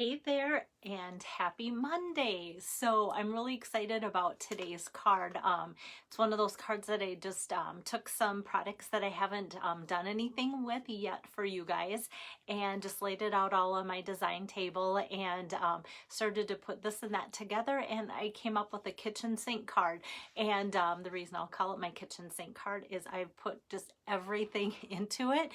Hey there and happy Monday. So I'm really excited about today's card. It's one of those cards that I just took some products that I haven't done anything with yet for you guys and just laid it out all on my design table and started to put this and that together, and I came up with a kitchen sink card. And the reason I'll call it my kitchen sink card is I've put just everything into it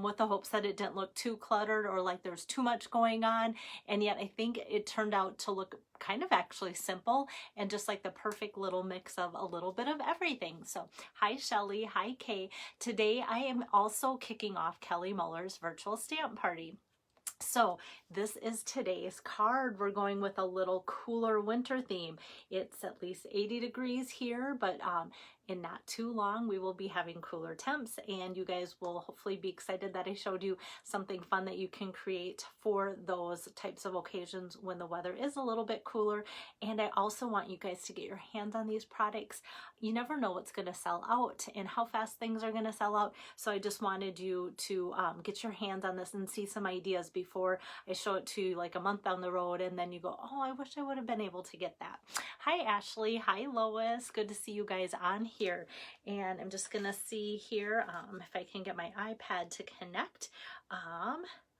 with the hopes that it didn't look too cluttered or like there's too much going on. And yet I think it turned out to look kind of actually simple and just like the perfect little mix of a little bit of everything. So hi Shelly, hi Kay. Today I am also kicking off Kelly Muller's virtual stamp party. So this is today's card. We're going with a little cooler winter theme. It's at least 80 degrees here, but in not too long we will be having cooler temps, and you guys will hopefully be excited that I showed you something fun that you can create for those types of occasions when the weather is a little bit cooler. And I also want you guys to get your hands on these products. You never know what's going to sell out and how fast things are going to sell out. So I just wanted you to get your hands on this and see some ideas before I show it to you like a month down the road and then you go, oh, I wish I would have been able to get that. Hi Ashley, hi Lois, good to see you guys on here. And I'm just gonna see here if I can get my iPad to connect.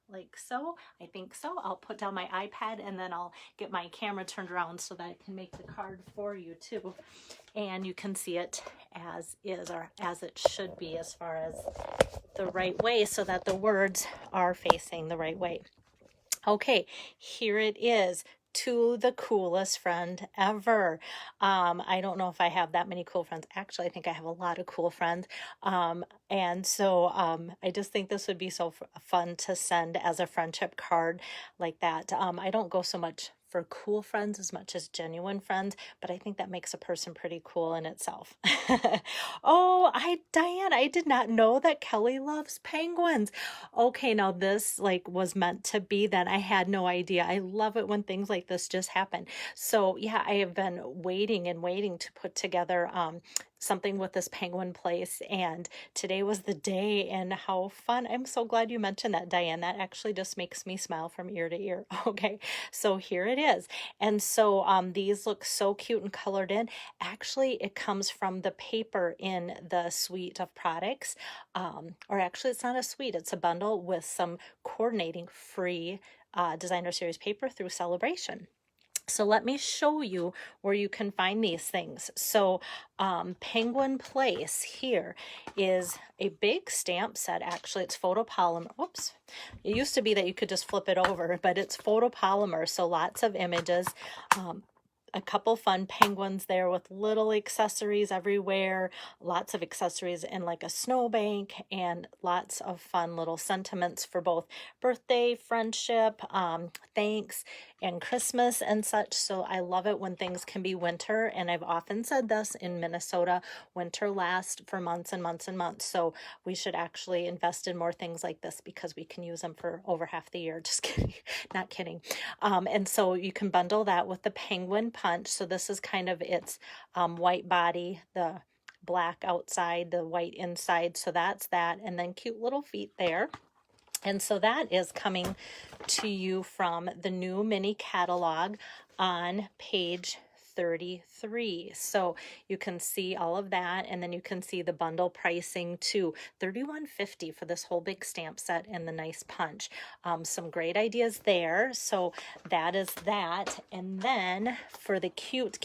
Like so. I think so. I'll put down my iPad and then I'll get my camera turned around so that I can make the card for you too. And you can see it as is, or as it should be, as far as the right way, so that the words are facing the right way. Okay, here it is. To the coolest friend ever. I don't know if I have that many cool friends. Actually, I think I have a lot of cool friends. And so I just think this would be so fun to send as a friendship card like that. I don't go so much for cool friends as much as genuine friends, but I think that makes a person pretty cool in itself. Oh, Diane, I did not know that Kelly loves penguins. Okay, now this like was meant to be then. I had no idea. I love it when things like this just happen. So yeah, I have been waiting and waiting to put together something with this penguin place, and today was the day. And how fun. I'm so glad you mentioned that, Diane. That actually just makes me smile from ear to ear. Okay, so here it is. And so these look so cute and colored in. Actually, it comes from the paper in the suite of products, or actually it's not a suite, it's a bundle with some coordinating free designer series paper through Celebration. So let me show you where you can find these things. So Penguin Place here is a big stamp set. Actually, it's photopolymer. Oops. It used to be that you could just flip it over, but it's photopolymer. So lots of images. A couple fun penguins there with little accessories everywhere, lots of accessories in like a snowbank, and lots of fun little sentiments for both birthday, friendship, thanks, and Christmas and such. So I love it when things can be winter, and I've often said this, in Minnesota, winter lasts for months and months and months. So we should actually invest in more things like this because we can use them for over half the year. Just kidding, not kidding. And so you can bundle that with the penguin punch. So this is kind of its white body, the black outside, the white inside. So that's that. And then cute little feet there. And so that is coming to you from the new mini catalog on page 33. So you can see all of that, and then you can see the bundle pricing too. $31.50 for this whole big stamp set and the nice punch. Some great ideas there. So that is that. And then for the cute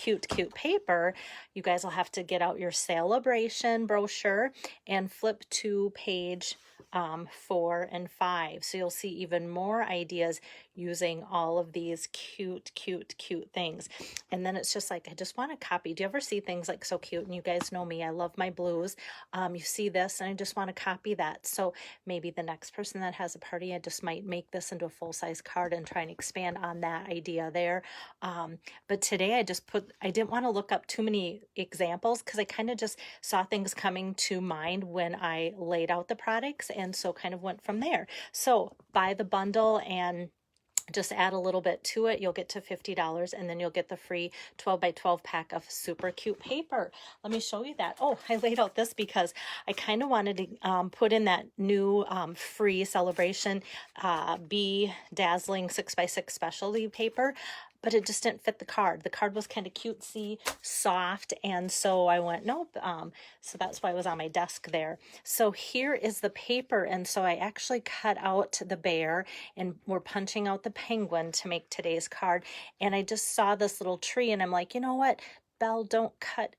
paper, you guys will have to get out your Celebration brochure and flip to page 4 and 5. So you'll see even more ideas using all of these cute things. And then it's just like, I just want to copy. Do you ever see things like so cute? And you guys know me, I love my blues. You see this and I just want to copy that. So maybe the next person that has a party, I just might make this into a full-size card and try and expand on that idea there. But today I didn't want to look up too many examples because I kind of just saw things coming to mind when I laid out the products, and so kind of went from there. So buy the bundle and Just add a little bit to it, you'll get to $50, and then you'll get the free 12 by 12 pack of super cute paper. Let me show you that. Oh, I laid out this because I kind of wanted to put in that new free celebration Be Dazzling 6x6 specialty paper, but it just didn't fit the card. The card was kind of cutesy, soft, and so I went, nope. So that's why it was on my desk there. So here is the paper, and so I actually cut out the bear, and we're punching out the penguin to make today's card. And I just saw this little tree, and I'm like, you know what, Belle, don't cut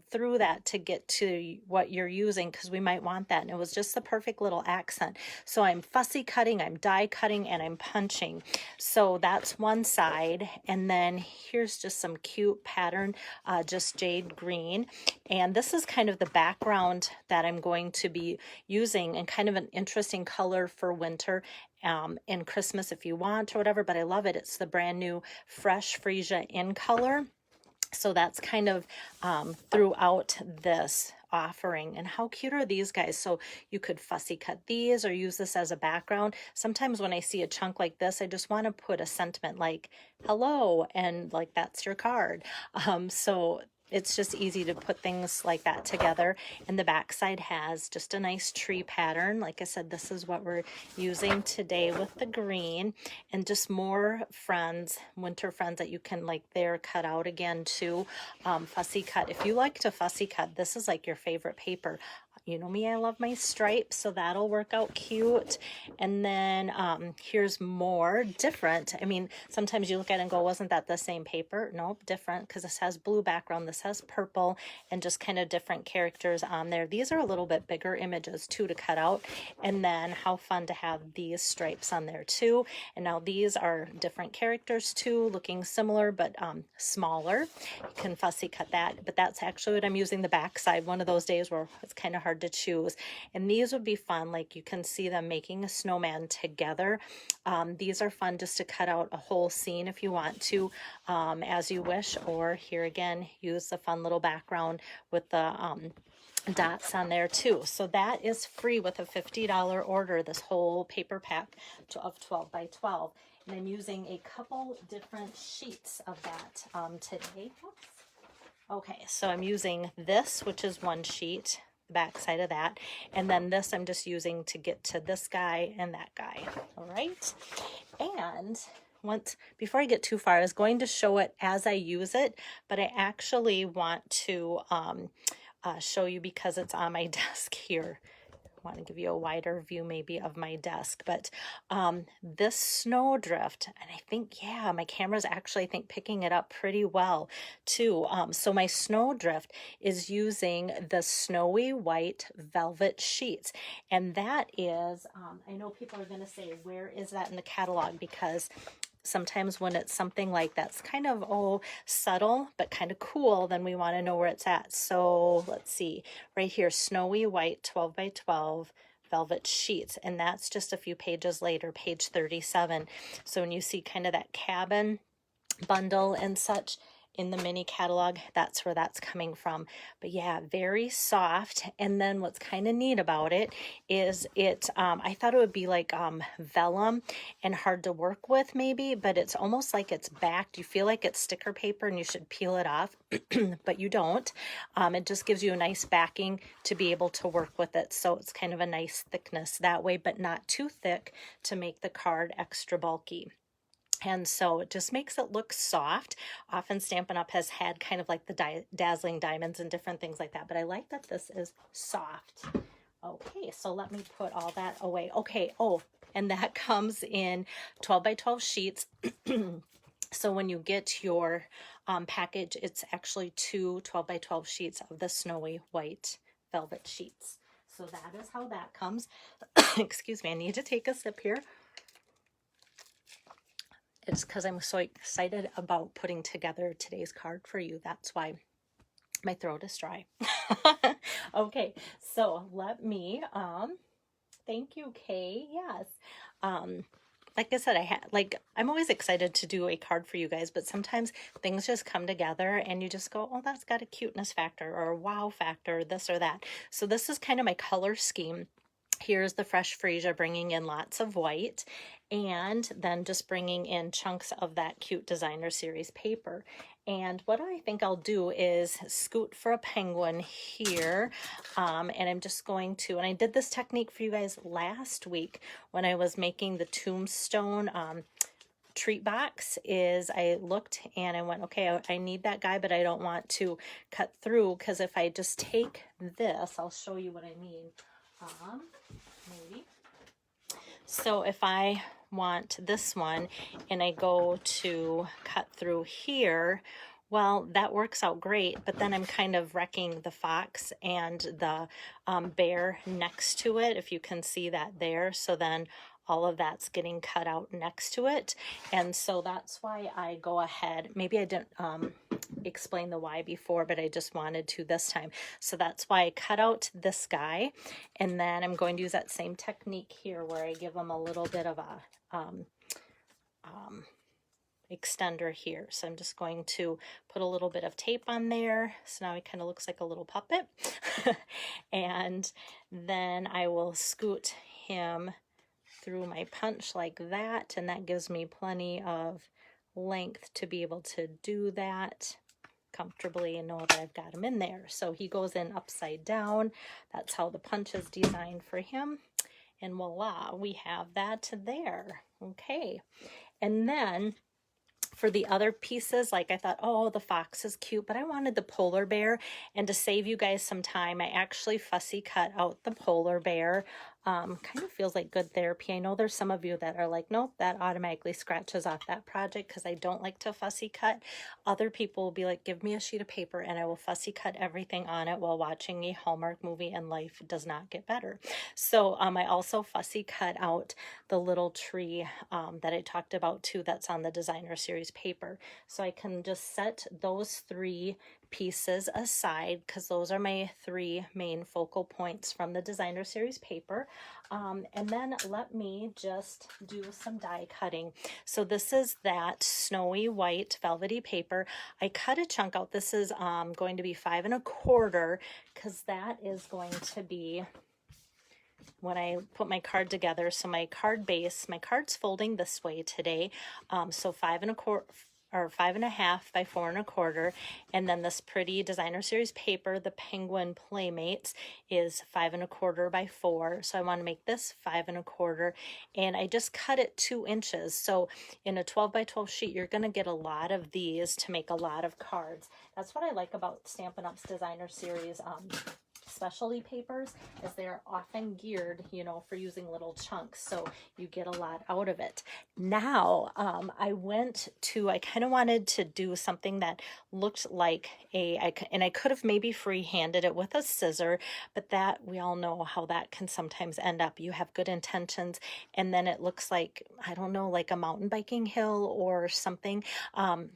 through that to get to what you're using, because we might want that. And it was just the perfect little accent. So I'm fussy cutting, I'm die cutting, and I'm punching. So that's one side. And then here's just some cute pattern, just jade green. And this is kind of the background that I'm going to be using, and kind of an interesting color for winter and Christmas if you want or whatever, but I love it. It's the brand new Fresh Freesia in color. So that's kind of throughout this offering. And how cute are these guys? So you could fussy cut these or use this as a background. Sometimes when I see a chunk like this, I just want to put a sentiment like hello, and like that's your card. So it's just easy to put things like that together. And the back side has just a nice tree pattern. Like I said, this is what we're using today with the green, and just more friends, winter friends that you can like there cut out again too. Fussy cut. If you like to fussy cut, this is like your favorite paper. You know me, I love my stripes, so that'll work out cute. And then here's more different. I mean, sometimes you look at it and go, wasn't that the same paper? Nope, different, because this has blue background, this has purple, and just kind of different characters on there. These are a little bit bigger images too to cut out. And then how fun to have these stripes on there too. And now these are different characters too, looking similar but smaller. You can fussy cut that, but that's actually what I'm using the back side. One of those days where it's kind of hard to choose. And these would be fun, like you can see them making a snowman together. These are fun just to cut out a whole scene if you want to, as you wish, or here again, use the fun little background with the dots on there too. So that is free with a $50 order, this whole paper pack of 12 by 12. And I'm using a couple different sheets of that today. Oops. Okay, so I'm using this, which is one sheet, the back side of that, and then this I'm just using to get to this guy and that guy. All right, and before I get too far, I was going to show it as I use it, but I actually want to show you because it's on my desk here. I want to give you a wider view maybe of my desk, but this snowdrift, and I think, yeah, my camera's actually, I think, picking it up pretty well too. So my snowdrift is using the snowy white velvet sheets, and that is, I know people are going to say, where is that in the catalog? Because sometimes when it's something like that's kind of subtle but kind of cool, then we want to know where it's at. So let's see, right here, snowy white 12 by 12 velvet sheets, and that's just a few pages later, page 37. So when you see kind of that cabin bundle and such in the mini catalog, that's where that's coming from. But yeah, very soft. And then what's kind of neat about it is I thought it would be like vellum and hard to work with maybe, but it's almost like it's backed. You feel like it's sticker paper and you should peel it off, but you don't. It just gives you a nice backing to be able to work with it. So it's kind of a nice thickness that way, but not too thick to make the card extra bulky. And so it just makes it look soft. Often Stampin' Up! Has had kind of like the dazzling diamonds and different things like that. But I like that this is soft. Okay, so let me put all that away. Okay, and that comes in 12 by 12 sheets. So when you get your package, it's actually two 12 by 12 sheets of the snowy white velvet sheets. So that is how that comes. Excuse me, I need to take a sip here. It's because I'm so excited about putting together today's card for you. That's why my throat is dry. Okay, so let me, thank you, Kay. Yes. Like I said, I'm always excited to do a card for you guys, but sometimes things just come together and you just go, oh, that's got a cuteness factor or a wow factor, this or that. So this is kind of my color scheme. Here's the Fresh Freesia bringing in lots of white, and then just bringing in chunks of that cute designer series paper. And what I think I'll do is scoot for a penguin here, and I'm just going to, and I did this technique for you guys last week when I was making the tombstone treat box, is I looked and I went, okay, I need that guy, but I don't want to cut through, because if I just take this, I'll show you what I mean. Maybe. So if I want this one and I go to cut through here, well, that works out great, but then I'm kind of wrecking the fox and the bear next to it, if you can see that there. So then all of that's getting cut out next to it. And so that's why I go ahead. Maybe I didn't explain the why before, but I just wanted to this time. So that's why I cut out this guy. And then I'm going to use that same technique here where I give them a little bit of a extender here. So I'm just going to put a little bit of tape on there. So now he kind of looks like a little puppet. And then I will scoot him through my punch like that, and that gives me plenty of length to be able to do that comfortably and know that I've got him in there. So he goes in upside down. That's how the punch is designed for him. And voila, we have that there. Okay. And then for the other pieces, like I thought, oh, the fox is cute, but I wanted the polar bear. And to save you guys some time, I actually fussy cut out the polar bear. Kind of feels like good therapy. I know there's some of you that are like, nope, that automatically scratches off that project because I don't like to fussy cut. Other people will be like, give me a sheet of paper and I will fussy cut everything on it while watching a Hallmark movie, and life does not get better. So I also fussy cut out the little tree that I talked about too, that's on the designer series paper. So I can just set those three pieces aside because those are my three main focal points from the designer series paper. And then let me just do some die cutting. So this is that snowy white velvety paper. I cut a chunk out. This is going to be 5 1/4 because that is going to be when I put my card together. So my card base, my card's folding this way today. So 5 1/4 or 5 1/2 by 4 1/4, and then this pretty designer series paper, the Penguin Playmates, is 5 1/4 by 4. So I want to make this 5 1/4, and I just cut it 2 inches. So in a 12 by 12 sheet, you're going to get a lot of these to make a lot of cards. That's what I like about Stampin' Up's designer series specialty papers, is they're often geared, you know, for using little chunks, so you get a lot out of it. Now I kind of wanted to do something that looked like and I could have maybe free-handed it with a scissor, but that, we all know how that can sometimes end up. You have good intentions and then it looks like, I don't know, like a mountain biking hill or something.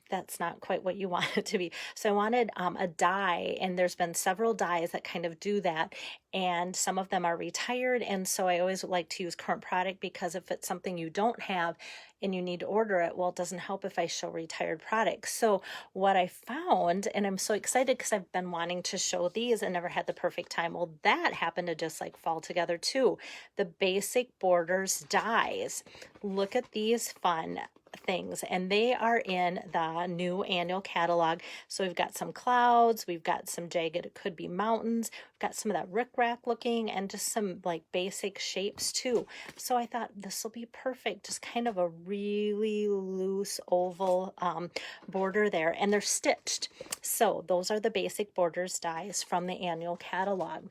That's not quite what you want it to be. So I wanted a die, and there's been several dies that kind of do that, and some of them are retired, and so I always like to use current product, because if it's something you don't have and you need to order it, well, it doesn't help if I show retired products. So what I found, and I'm so excited because I've been wanting to show these and never had the perfect time, well, that happened to just like fall together too. The Basic Borders dies. Look at these fun things, and they are in the new annual catalog. So we've got some clouds, we've got some jagged, it could be mountains, we've got some of that rickrack looking, and just some like basic shapes too. So I thought this will be perfect, just kind of a really loose oval border there, and they're stitched. So those are the Basic Borders dies from the annual catalog.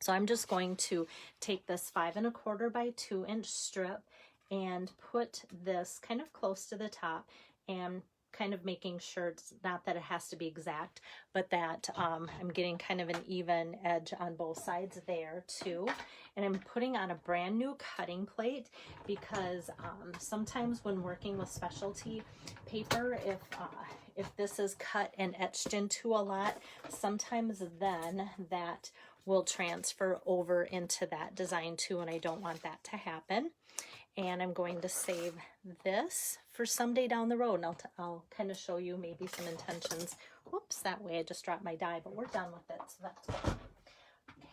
So I'm just going to take this 5 1/4 by 2 inch strip and put this kind of close to the top, and kind of making sure it's not that it has to be exact, but that I'm getting kind of an even edge on both sides there too. And I'm putting on a brand new cutting plate, because sometimes when working with specialty paper, if this is cut and etched into a lot, sometimes then that will transfer over into that design too, and I don't want that to happen. And I'm going to save this for someday down the road, and I'll kind of show you maybe some intentions. Whoops, that way I just dropped my die, but we're done with it, so that's good.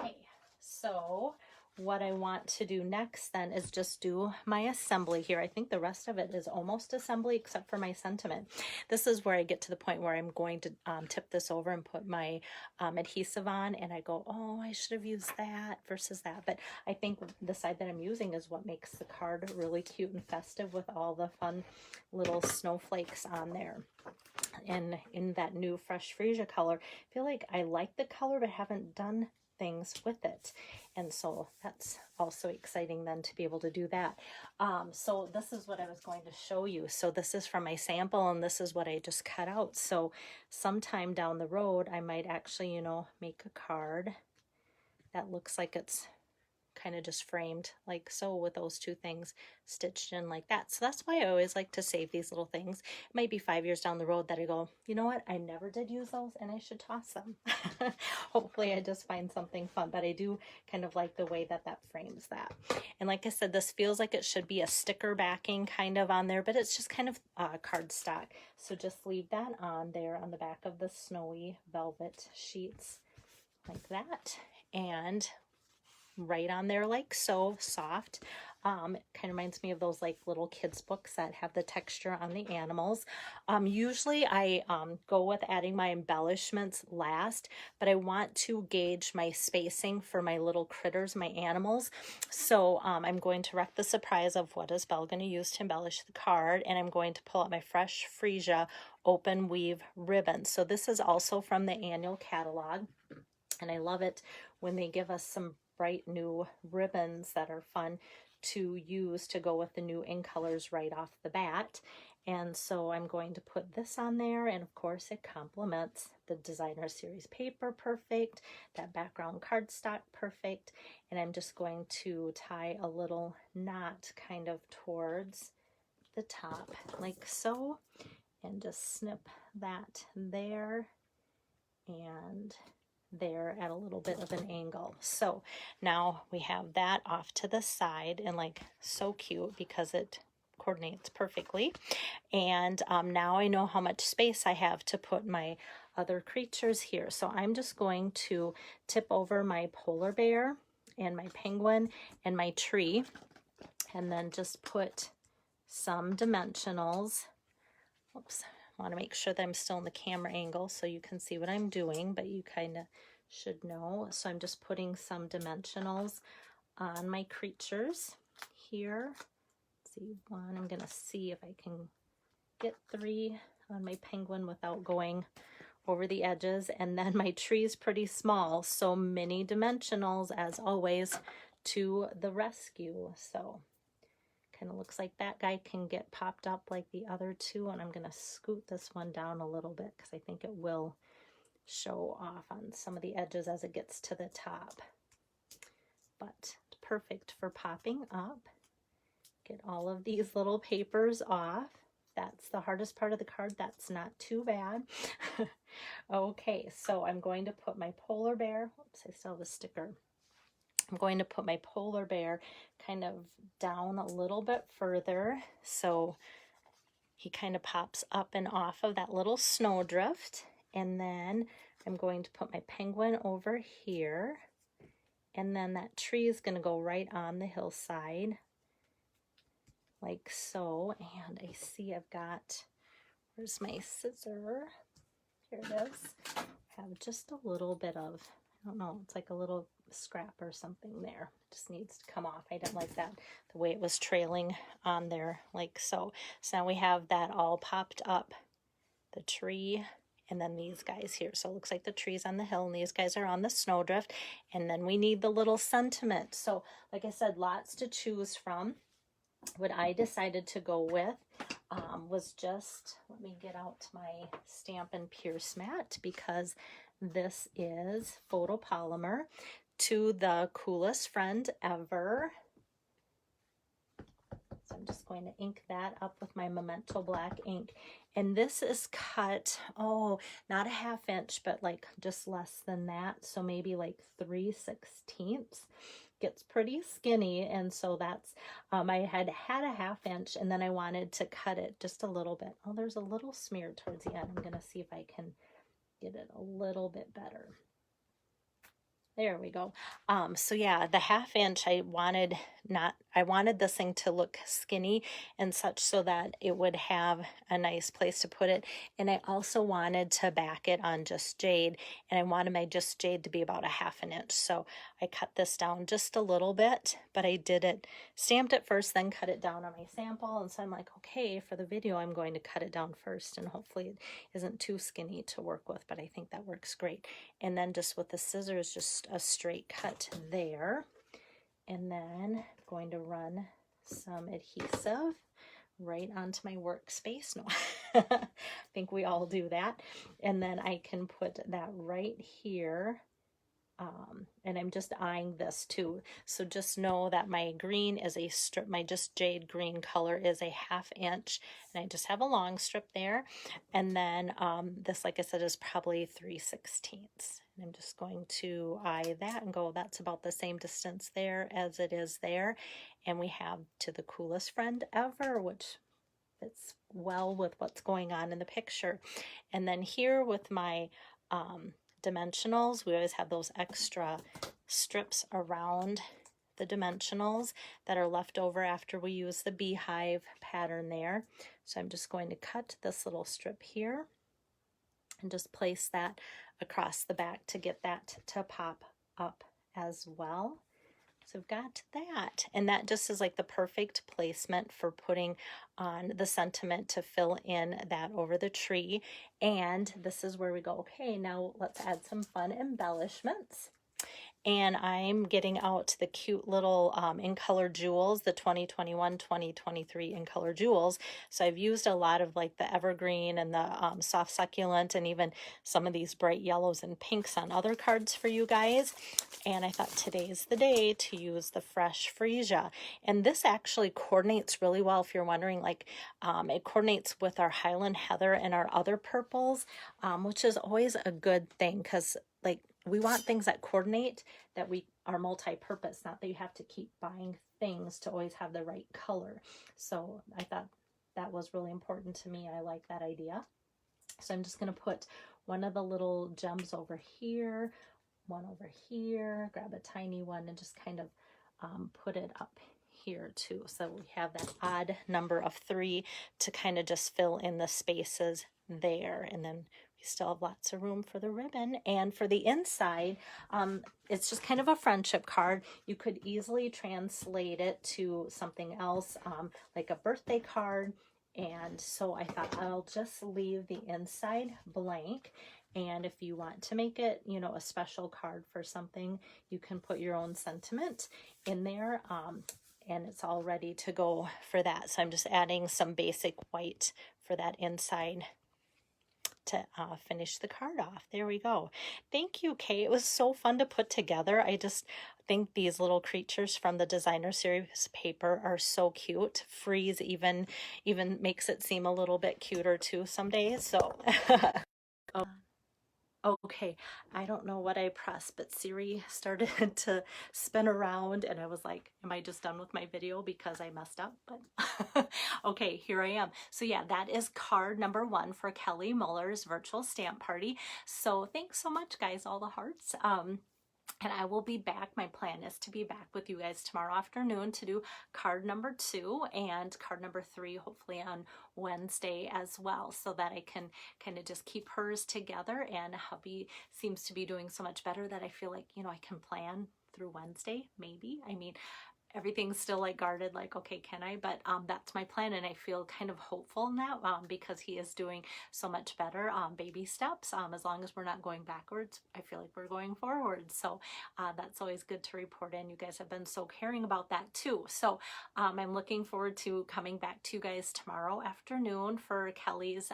Okay, so what I want to do next then is just do my assembly here. I think the rest of it is almost assembly except for my sentiment. This is where I get to the point where I'm going to tip this over and put my adhesive on, and I go, oh, I should have used that versus that. But I think the side that I'm using is what makes the card really cute and festive with all the fun little snowflakes on there. And in that new Fresh Freesia color, I feel like I like the color but haven't done things with it, and so that's also exciting then to be able to do that. So this is what I was going to show you. So this is from my sample, and this is what I just cut out. So sometime down the road I might actually, you know, make a card that looks like it's kind of just framed like so, with those two things stitched in like that. So that's why I always like to save these little things. It might be 5 years down the road that I go, you know what, I never did use those and I should toss them. Hopefully I just find something fun, but I do kind of like the way that that frames that. And like I said, this feels like it should be a sticker backing kind of on there, but it's just kind of cardstock. So just leave that on there on the back of the snowy velvet sheets like that, and right on there like so, soft. It kind of reminds me of those like little kids books that have the texture on the animals. Usually I go with adding my embellishments last, but I want to gauge my spacing for my little critters, my animals. So I'm going to wreck the surprise of what is Belle going to use to embellish the card, and I'm going to pull out my Fresh Freesia open weave ribbon. So this is also from the annual catalog, and I love it when they give us some bright new ribbons that are fun to use to go with the new in colors right off the bat. And so I'm going to put this on there, and of course it complements the designer series paper perfect, that background cardstock perfect, and I'm just going to tie a little knot kind of towards the top like so, and just snip that there and there at a little bit of an angle. So now we have that off to the side, and like so cute because it coordinates perfectly. And now I know how much space I have to put my other creatures here. So I'm just going to tip over my polar bear and my penguin and my tree, and then just put some dimensionals. Oops. I want to make sure that I'm still in the camera angle so you can see what I'm doing, but you kind of should know. So I'm just putting some dimensionals on my creatures here. Let's see, one, I'm going to see if I can get 3 on my penguin without going over the edges. And then my tree is pretty small, so mini dimensionals as always to the rescue. So kind of looks like that guy can get popped up like the other two, and I'm going to scoot this one down a little bit because I think it will show off on some of the edges as it gets to the top. But perfect for popping up. Get all of these little papers off. That's the hardest part of the card. That's not too bad. Okay, so I'm going to put my polar bear. Oops, I still have a sticker. I'm going to put my polar bear kind of down a little bit further, so he kind of pops up and off of that little snowdrift. And then I'm going to put my penguin over here, and then that tree is going to go right on the hillside like so. And I see I've got, where's my scissor? Here it is. I have just a little bit of, I don't know, it's like a little scrap or something there. It just needs to come off. I didn't like that, the way it was trailing on there like so. So now we have that all popped up, the tree, and then these guys here. So it looks like the tree's on the hill and these guys are on the snowdrift. And then we need the little sentiment. So like I said, lots to choose from. What I decided to go with was just, let me get out my Stampin' Pierce mat, because this is photopolymer to the coolest friend ever. So I'm just going to ink that up with my Memento black ink. And this is cut, oh, not a 1/2 inch, but like just less than that. So maybe like 3/16. Gets pretty skinny, and so that's I had a 1/2 inch, and then I wanted to cut it just a little bit. Oh, there's a little smear towards the end. I'm gonna see if I can get it a little bit better. There we go. So yeah, the 1/2 inch, I wanted this thing to look skinny and such so that it would have a nice place to put it. And I also wanted to back it on Just Jade, and I wanted my Just Jade to be about a 1/2 inch. So I cut this down just a little bit, but I did it, stamped it first, then cut it down on my sample. And so I'm like, okay, for the video, I'm going to cut it down first, and hopefully it isn't too skinny to work with, but I think that works great. And then just with the scissors, just a straight cut there. And then I'm going to run some adhesive right onto my workspace. No, I think we all do that. And then I can put that right here. And I'm just eyeing this too. So just know that my green is a strip, my Just Jade green color is a 1/2 inch, and I just have a long strip there. And then this, like I said, is probably 3/16. And I'm just going to eye that and go, that's about the same distance there as it is there. And we have To the Coolest Friend Ever, which fits well with what's going on in the picture. And then here with my dimensionals, we always have those extra strips around the dimensionals that are left over after we use the beehive pattern there. So I'm just going to cut this little strip here and just place that across the back to get that to pop up as well. So I've got that, and that just is like the perfect placement for putting on the sentiment to fill in that over the tree. And this is where we go, okay, now let's add some fun embellishments. And I'm getting out the cute little In Color Jewels, the 2021-2023 In Color Jewels. So I've used a lot of like the evergreen and the soft succulent, and even some of these bright yellows and pinks on other cards for you guys. And I thought today's the day to use the fresh freesia. And this actually coordinates really well, if you're wondering, like it coordinates with our Highland Heather and our other purples, which is always a good thing, because like we want things that coordinate, that we are multi-purpose, not that you have to keep buying things to always have the right color. So I thought that was really important to me. I like that idea. So I'm just going to put one of the little gems over here, one over here, grab a tiny one, and just kind of put it up here too. So we have that odd number of 3 to kind of just fill in the spaces there. And then we still have lots of room for the ribbon. And for the inside, it's just kind of a friendship card. You could easily translate it to something else, like a birthday card. And so I thought I'll just leave the inside blank. And if you want to make it, you know, a special card for something, you can put your own sentiment in there. And it's all ready to go for that. So I'm just adding some basic white for that inside to finish the card off. There we go. Thank you, Kay. It was so fun to put together. I just think these little creatures from the designer series paper are so cute. Freeze even makes it seem a little bit cuter too some days. So oh. Okay, I don't know what I pressed, but Siri started to spin around, and I was like, am I just done with my video because I messed up? But okay, here I am. So yeah, that is card number 1 for Kelly Muller's virtual stamp party. So thanks so much, guys, all the hearts. And I will be back. My plan is to be back with you guys tomorrow afternoon to do card number 2 and card number 3, hopefully on Wednesday as well, so that I can kind of just keep hers together. And hubby seems to be doing so much better that I feel like, you know, I can plan through Wednesday, maybe. I mean, everything's still like guarded, like, okay, can I? But that's my plan, and I feel kind of hopeful now because he is doing so much better. Baby steps, as long as we're not going backwards, I feel like we're going forward. So that's always good to report in. You guys have been so caring about that too. So I'm looking forward to coming back to you guys tomorrow afternoon for Kelly's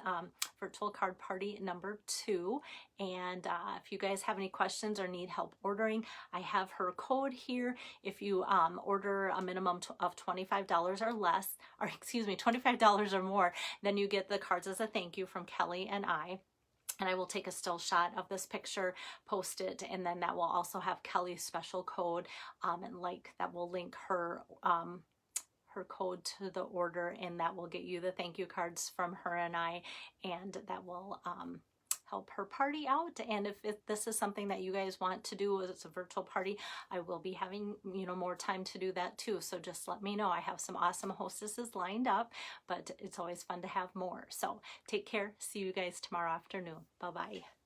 virtual card party number 2. And if you guys have any questions or need help ordering, I have her code here. If you order a minimum of $25 or less, or excuse me, $25 or more, then you get the cards as a thank you from Kelly and I. And I will take a still shot of this picture, post it, and then that will also have Kelly's special code, and like that will link her her code to the order, and that will get you the thank you cards from her and I, and that will help her party out. And if this is something that you guys want to do as a virtual party, I will be having, you know, more time to do that too. So just let me know. I have some awesome hostesses lined up, but it's always fun to have more. So take care. See you guys tomorrow afternoon. Bye-bye.